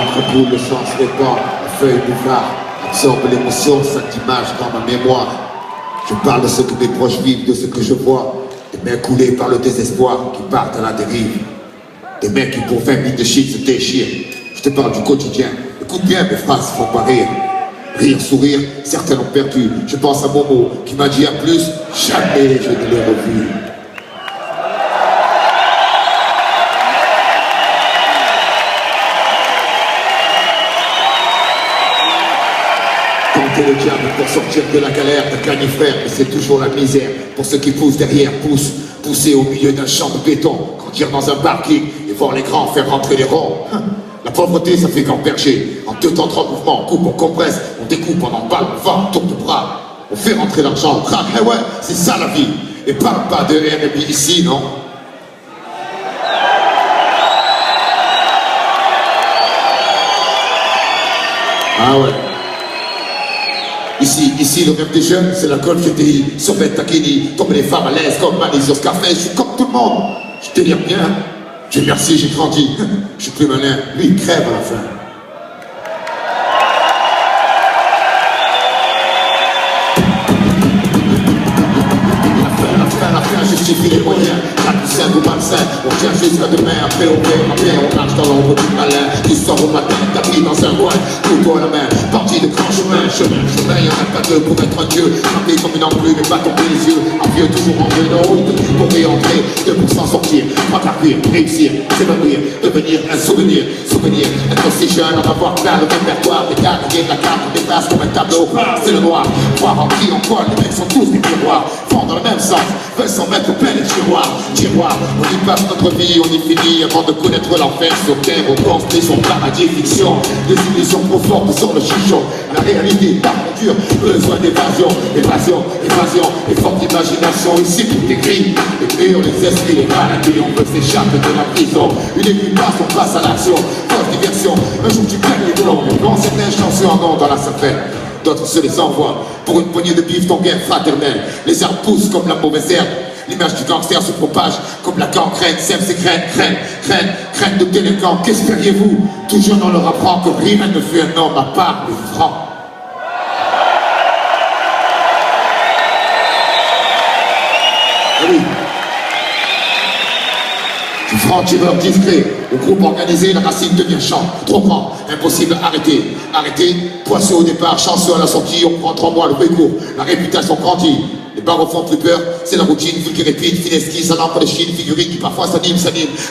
L'encre coule, le sang se répand, la feuille bouvard absorbe l'émotion, cette image dans ma mémoire. Je parle de ce que mes proches vivent, de ce que je vois. Des mains coulées par le désespoir qui partent à la dérive. Des mecs qui pour 20 minutes de shit se déchirent. Je te parle du quotidien. Écoute bien, mes phrases font pas rire. Rire, sourire, certains l'ont perdu. Je pense à Momo qui m'a dit à plus, jamais je ne l'ai revu. Tenter le diable pour sortir de la galère de canifère, mais c'est toujours la misère. Pour ceux qui poussent derrière, pousser au milieu d'un champ de béton, grandir dans un parking et voir les grands faire rentrer les ronds. La pauvreté, ça fait qu'emperger. En 2 temps 3 mouvements, on coupe, on compresse, on découpe, on emballe, on vend, on tourne de bras. On fait rentrer l'argent, on craque. Eh ouais, c'est ça la vie. Et parle pas de Airbnb ici, non? Ah ouais. Ici, le rêve des jeunes, c'est la Golf GTI, Sauvet Takini, tomber les femmes à l'aise comme Manizio Scarface, je suis comme tout le monde. Je délire bien. Dieu merci, j'ai grandi. Je suis plus malin. Lui, il crève à la fin. La fin justifie les moyens. Capucin ou malsain, on tient jusqu'à demain. Après on marche dans l'ombre du malin. Tu sors au matin, tapis dans un coin, couteau à la main. Parti de grand chemin, y'en a pas deux pour être un dieu. Frappé comme une enclume et pas tomber les yeux. Un vieux toujours en vélo, pour réentrer, 2 pour s'en sortir. Pas carpir, réussir, s'évanouir, devenir un souvenir. Être aussi jeune, en avoir plein le répertoire. Des carrières, de la carte, des places comme un tableau. C'est le noir, voir en qui, en quoi, les mecs sont tous des miroirs. Vont dans le même sens, veulent s'en mettre au plein les tiroirs. On y passe notre vie, on y finit avant de connaître l'enfer sur terre. On construit son paradis fiction. Des illusions profondes sur le chichon. La réalité, par nature, besoin d'évasion. Évasion, et forte imagination. Ici tout est gris, les murs, les esprits, les maladies. On veut s'échapper de la prison. Une aiguille passe, on passe à l'action. Fausse diversion, un jour tu perds les boulons. Non, certains chanceux en ont dans la sapette. D'autres se les envoient pour une poignée de bif, ton guerre fraternelle. Les arbres poussent comme la mauvaise herbe. L'image du gangster se propage comme la gangrène. Sème ses craigne de délinquants. Qu'espériez-vous? Toujours on leur apprend que rien ne fut un homme à part le franc. Oui. Du franc-tireur discret, au groupe organisé, la racine devient champ. Trop grand, impossible à arrêter. Poisseux au départ, chanceux à la sortie, on prend 3 mois le court. La réputation grandit. Les barres font plus peur, c'est la routine, ville qui répète, finesquise, ça n'empêche de Chine, figurine qui parfois s'anime,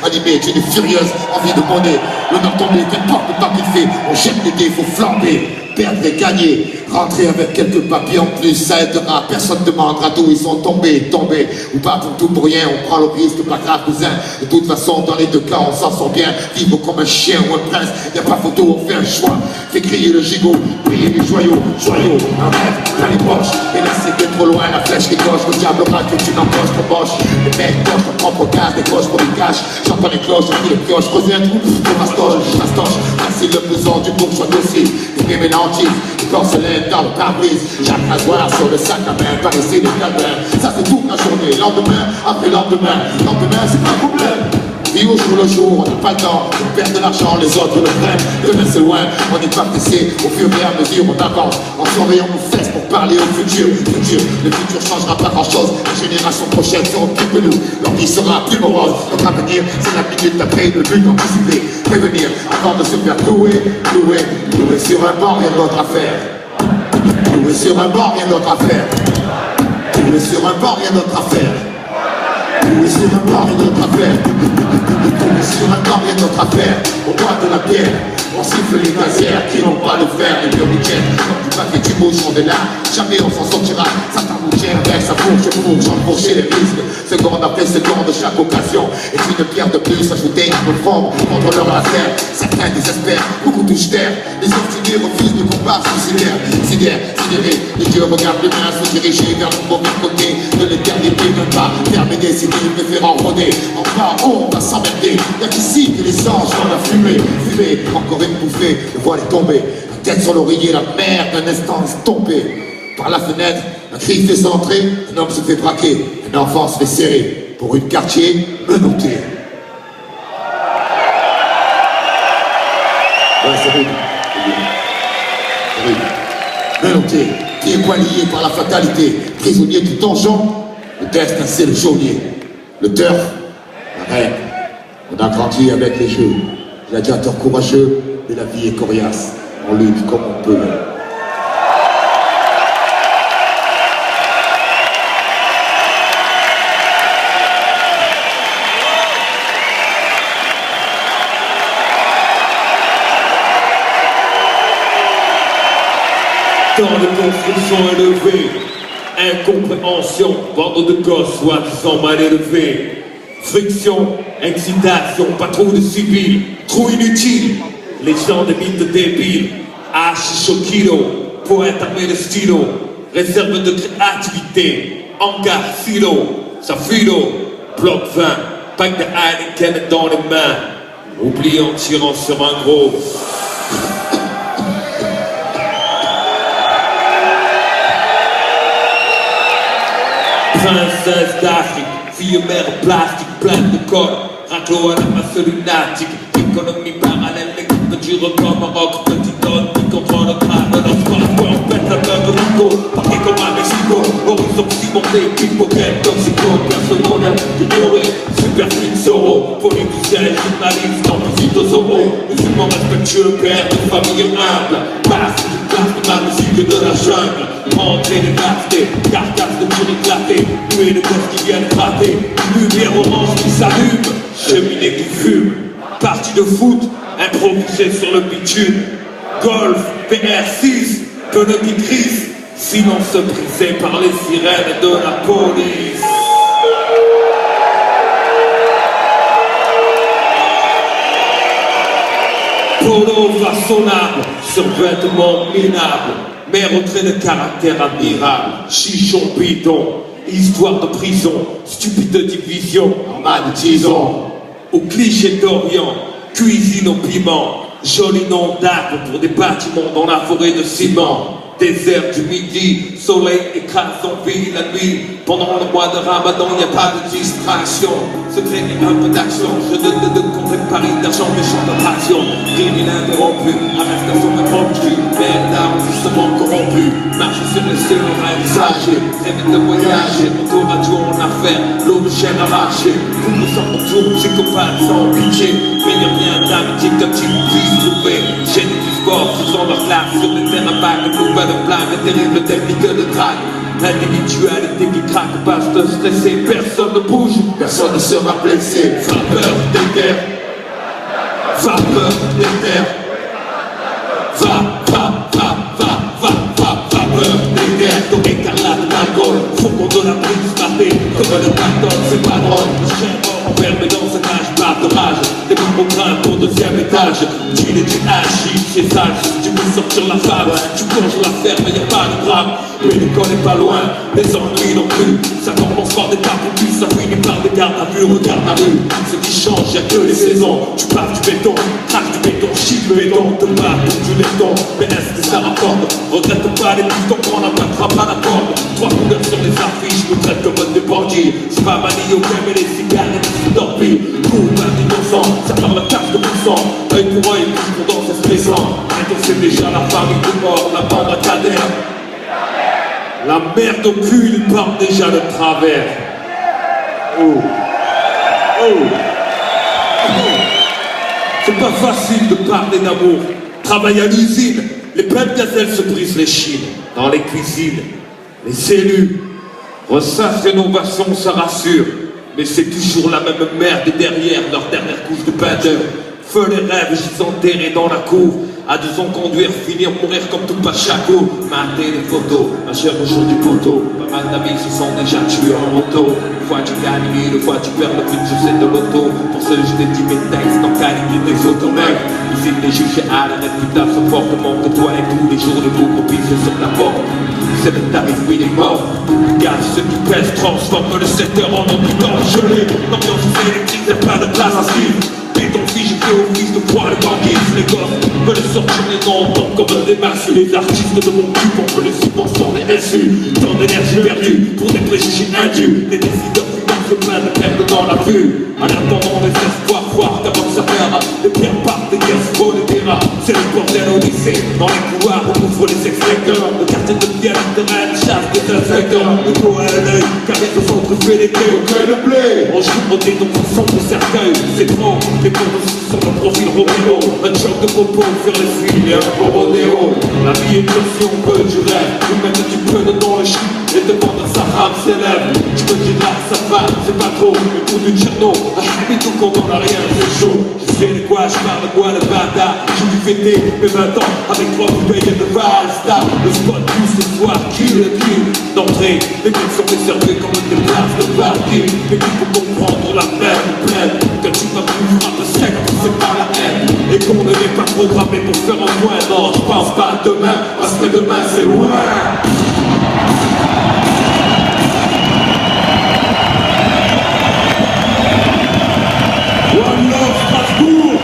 animé, tu es furieuse, envie de monnaie, l'honneur tombé, qu'importe le temps qu'il fait, on jette les dés, faut flamber, perdre et gagner, rentrer avec quelques papiers en plus, ça aidera, personne ne demandera d'où ils sont tombés, ou pas pour tout pour rien, on prend le risque, pas grave cousin, de toute façon dans les 2 cas on s'en sort bien, vivre comme un chien ou un prince, y a pas photo, on fait un choix, fait crier le gigot, briller les joyaux, un rêve dans les poches, et là c'était trop loin, la flèche des gauches, le diable aura que tu n'embauches ton boche, les mecs poches, ton propre gaz, des gauches pour les caches, j'entends les cloches, j'entends les pioches, creuser un trou, je mastoche, ainsi le pesant du bourgeois dossier, des mélanges, des porcelaines dans le pare-brise, chaque rasoir sur le sac à main, par ici les calvaires, ça c'est toute la journée, lendemain, après lendemain, c'est pas un problème. Vie au jour le jour, on n'a pas le temps, on perd de l'argent, les autres le prennent, demain c'est loin, on n'est pas pressé, au fur et à mesure on avance, en surveillant nos fesses pour parler au futur, le futur changera pas grand chose, les générations prochaines seront plus que nous, leur vie sera plus morose, notre avenir c'est la minute d'après, le but d'anticiper, prévenir, avant de se faire louer sur un banc, rien d'autre à faire, louer sur un banc, rien d'autre à faire, louer sur un banc, rien d'autre à faire. Louer sur un banc, rien d'autre à faire. Louer sur un banc, rien d'autre à faire. On boit de la bière, on siffle les gazières qui n'ont pas le fer, les burniquettes. Comme du papier du mouche, on est là, jamais on s'en sortira. Ça t'abouchère avec sa fourche, j'enfourcher les risques. Seconde après seconde de chaque occasion. Et une pierre de plus ajoutée à nos formes contre leur laser. Certains désespèrent, beaucoup touchent terre. Les obstinés refusent de combat suicidaire. Sidérés, les dieux regardent l'humain se diriger vers le mauvais côté de l'éternité, ne pas fermer des idées, préférant rôder. Enfin, on va s'emmerder. Y'a qu'ici que les anges vont la fumer. Encore une bouffée, le voile est tombé. La tête sur l'oreiller, la mer d'un instant est tombée. Par la fenêtre, un cri fait son entrée, un homme se fait braquer, un enfant se fait serrer. Pour une quartier, menotté. Ouais, c'est rude. C'est rude. Menotté, pieds et poings liés par la fatalité, prisonnier du donjon, le destin c'est le geôlier. Le turf, la reine. On a grandi avec les jeux. Gladiateur courageux, mais la vie est coriace. On lutte comme on peut. Temps de construction élevée, incompréhension, bande de gosses soi-disant mal élevés, friction, excitation, pas trop de civils, trop inutile, les gens des mythes débiles, hache kilo, poète armé de stylo, réserve de créativité, hangar silo, sa philo, bloc 20, pack de Heineken dans les mains, oublie en tirant sur un gros. Princesse d'Afrique, fille mère plastique, pleine de code, raclo à la masse lunatique, économie parallèle, l'équipe du record Maroc, petit homme qui contrôle le crâne, notre sport, on pète la gueule de Rico, parquet comme à Mexico, horizon cimenté, pickpocket, toxico, personnel, ignoré, superflu, Zoro, politicien, journaliste, campusite aux oraux, musulman respectueux, père de famille humble, passe de la musique de la jungle, rentrer des varstés, carcasses de tir éclatés, nuées de gosses qui viennent gratter, lumière orange qui s'allume, cheminée qui fume, partie de foot, improvisée sur le bitume, golf, PR6, pneus qui crissent, silence brisé par les sirènes de la police. Polo façonnable, survêtement minable, mère au trait de caractère admirable, chichon bidon, histoire de prison, stupide division, en tison, au cliché d'Orient, cuisine au piment, joli nom d'arbre pour des bâtiments dans la forêt de ciment. Désert du midi, soleil écrase en ville la nuit. Pendant le mois de Ramadan, y a pas de distraction. Secret et un peu d'action. Je donne de compte Paris d'argent, méchant de passion. Criminel interrompu, arrestation impromptue. Merde d'arrondissement corrompu. Marche sur les sérins usagers. Rêve de voyager, retour à tout en affaire. L'eau de chaîne arrachée. Couple sans retour, psychopathe sans pitié. Mais y'a rien d'amitié qu'un petit puisse trouver. Génie du sport, faisant leur classe sur les terrains vagues. Nouvelles blagues, terribles techniques de drague. L'individualité qui craque, passe de stresser, personne ne bouge, personne ne sera blessé. Vapeur des terres, vapeur des terres, vapeur des terres, donc écarlate d'alcool, fourgon de la prise matée, comme le pardon, c'est pas drôle. Le chien mort enfermé dans un âge, barre de rage, des micro grimpes au deuxième étage, tu es du hachis, c'est sale, tu veux sortir la femme, tu plonges la ferme, y'a pas de drame. Mais l'école est pas loin, les ennuis non plus. Ça commence par des tapes au cul, ça finit par des gardes à vue, regarde la rue. Ce qui change, y'a que les saisons. Tu pars du béton, crache du béton, chie du béton, te bats pour du laiton. Mais est-ce que ça rapporte? Regrette pas les pistons qu'on n'attaquera pas la porte. Trois couleurs sur les affiches, nous traite comme des bandits. C'est pas manie au mais les cigarettes qui se torpillent. Coup d'innocent, ça parle la carte de sang. Œil pour œil, pour dans ce stressant. Maintenant c'est déjà la famille de mort, la bande à cadère. La merde au cul, il part déjà de travers. Oh. Oh. C'est pas facile de parler d'amour. Travaille à l'usine, les belles gazelles se brisent les chines. Dans les cuisines, les cellules ressassent rénovation, ça rassure. Mais c'est toujours la même merde derrière leur dernière couche de peinture. Feu les rêves, j'y enterrés dans la cour. À 2 ans conduire, finir, mourir comme tout Pachaco. Mater les photos, ma chère au jour du poteau. Pas mal d'amis se sont déjà tués en moto. Une fois tu gagnes, une fois tu perds le but, je sais de l'auto. Pour ce je t'ai dit mes textes en qualité des automèques. Ici les juges à la réputation fortement que toi et tous les jours debout pour pisser sur ta porte. C'est le tarif minimum. Regarde ceux qui pèsent, transforme le secteur en ambulant gelé. L'ambiance électrique, y'a pas de place à suivre. Et ton fils, j'ai fait office de poids de banquise. Les gosses veulent sortir les noms, tant comme des masses. Les artistes de mon cul, on peut les subventions des SU. Tant d'énergie perdue pour des préjugés indus. Les décideurs financent plein de pertes dans la vue. En attendant les espoirs, croire qu'avant que ça perd. Les pierres partent, des guerres se volent, des rats. C'est le bordel au lycée, dans les couloirs on ouvre les extracteurs. Le quartier de Vienne, de Rennes, chasse des inspecteurs. Le dos à l'œil, car ils se sont trouvés les clés. On joue au dé donc on sombre cercueil. C'est trop, les pauvres sur le profil Romeo. Un choc de propos sur les filles et un beau rodéo. La vie est comme si on veut du rêve. Ou même tu peux dans le chien et demander sa rame s'élève. Tu me diras ça va, c'est pas trop. Le coup du Tcherno, mais tout quand on a rien, c'est chaud. Je sais de quoi je parle, de quoi le bâtard. J'ai dû fêter mes 20 ans avec 3 bouteilles de Valstar. Le spot plus ce soir, kill le kill. D'entrée, les mecs sont réservés comme des places de parking. Mais il faut comprendre la même pleine. Que tu vas plus frapper sec, c'est pas la haine. Et qu'on ne n'est pas programmé pour faire un point. Non, je pense pas à demain, parce que demain c'est loin. One love Strasbourg.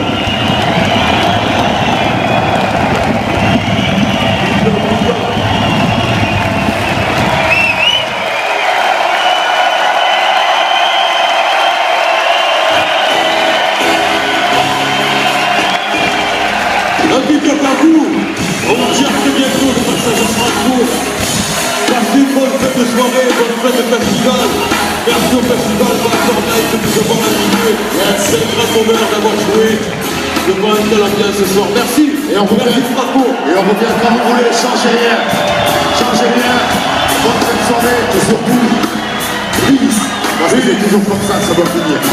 Un big up à vous. On va dire très bientôt le passage à Strasbourg. Passez une bonne fête de soirée, bonne fête de festival. Merci au festival pour la journée de nous avoir animés. C'est un grand honneur d'avoir joué devant un tel ambiance ce soir. Merci. Et on revient, Strasbourg. et on revient quand vous voulez, changez rien. Changez rien. Bonne fin de soirée, et surtout, please. Parce que c'est toujours comme ça doit finir.